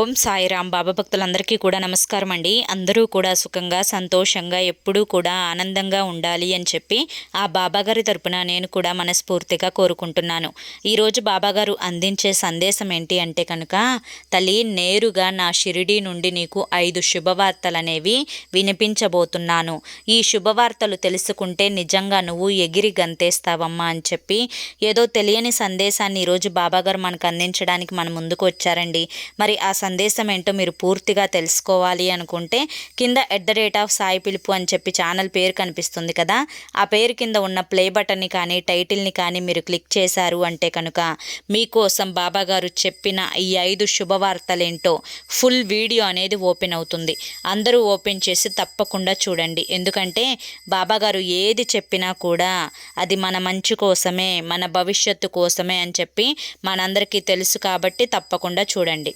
ఓం సాయిరామ్. బాబా భక్తులందరికీ కూడా నమస్కారం అండి. అందరూ కూడా సుఖంగా సంతోషంగా ఎప్పుడూ కూడా ఆనందంగా ఉండాలి అని చెప్పి ఆ బాబాగారి తరపున నేను కూడా మనస్ఫూర్తిగా కోరుకుంటున్నాను. ఈరోజు బాబాగారు అందించే సందేశం ఏంటి అంటే కనుక, తల్లి, నేరుగా నా షిరిడీ నుండి నీకు 5 శుభవార్తలనేవి వినిపించబోతున్నాను. ఈ శుభవార్తలు తెలుసుకుంటే నిజంగా నువ్వు ఎగిరి గంతేస్తావమ్మా అని చెప్పి ఏదో తెలియని సందేశాన్ని ఈరోజు బాబాగారు మనకు అందించడానికి మన ముందుకు వచ్చారండి. మరి ఆ సందేశం ఏంటో మీరు పూర్తిగా తెలుసుకోవాలి అనుకుంటే కింద @సాయి పిలుపు అని చెప్పి ఛానల్ పేరు కనిపిస్తుంది కదా, ఆ పేరు కింద ఉన్న ప్లే బటన్ని కానీ టైటిల్ని కానీ మీరు క్లిక్ చేశారు అంటే కనుక మీకోసం బాబాగారు చెప్పిన ఈ 5 శుభవార్తలేంటో ఫుల్ వీడియో అనేది ఓపెన్ అవుతుంది. అందరూ ఓపెన్ చేసి తప్పకుండా చూడండి. ఎందుకంటే బాబాగారు ఏది చెప్పినా కూడా అది మన మంచి కోసమే, మన భవిష్యత్తు కోసమే అని చెప్పి మనందరికీ తెలుసు కాబట్టి తప్పకుండా చూడండి.